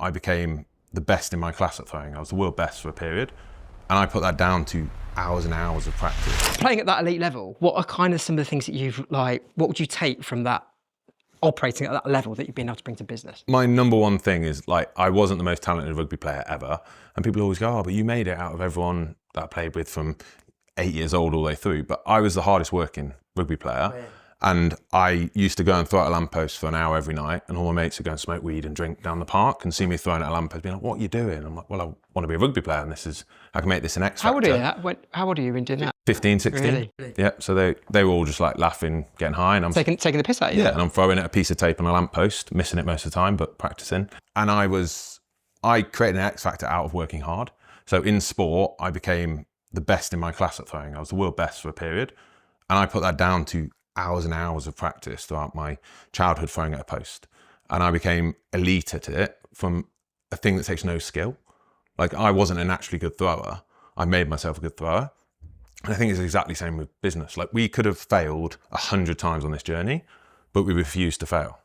I became the best in my class at throwing. I was the world best for a period. And I put that down to hours and hours of practice. Playing at that elite level, what are kind of some of the things that you've what would you take from that operating at that level that you've been able to bring to business? My number one thing is I wasn't the most talented rugby player ever. And people always go, oh, but you made it out of everyone that I played with from 8 years old all the way through. But I was the hardest working rugby player. Oh, yeah. And I used to go and throw at a lamppost for an hour every night, and all my mates would go and smoke weed and drink down the park and see me throwing at a lamppost, being like, what are you doing? I'm like, well, I want to be a rugby player, and I can make this an X factor. How old are you? How old are you in doing that? 15, 16. Really? Yeah, so they were all just like laughing, getting high, and I'm taking the piss out of you. Yeah, and I'm throwing at a piece of tape on a lamppost, missing it most of the time, but practicing. And I created an X factor out of working hard. So in sport, I became the best in my class at throwing. I was the world best for a period, and I put that down to hours and hours of practice throughout my childhood throwing at a post. And I became elite at it from a thing that takes no skill. Like, I wasn't a naturally good thrower. I made myself a good thrower. And I think it's exactly the same with business. Like, we could have failed 100 times on this journey, but we refused to fail.